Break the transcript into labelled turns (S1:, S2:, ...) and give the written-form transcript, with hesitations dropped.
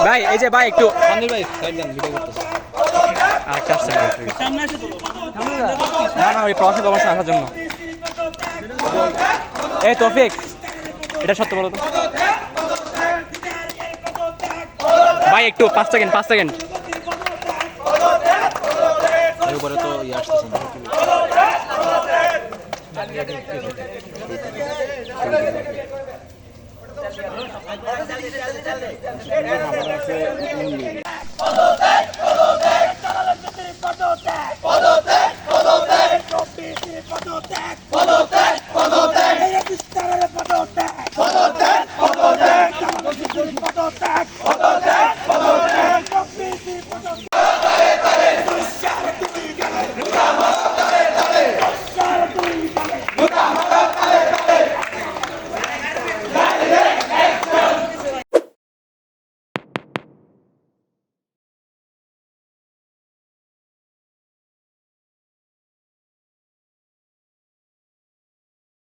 S1: ভাই এই যে ভাই একটু ভাই সাইড দেন ভিডিও করতেছে। আচ্ছা আচ্ছা না না ওই প্রসেস অবশ্যই আসার জন্য। এই তৌফিক এটা সত্য বলো তো ভাই, একটু 5 সেকেন্ড
S2: উপরে তো ইয়ে আসতেছে
S3: পদত্যাগ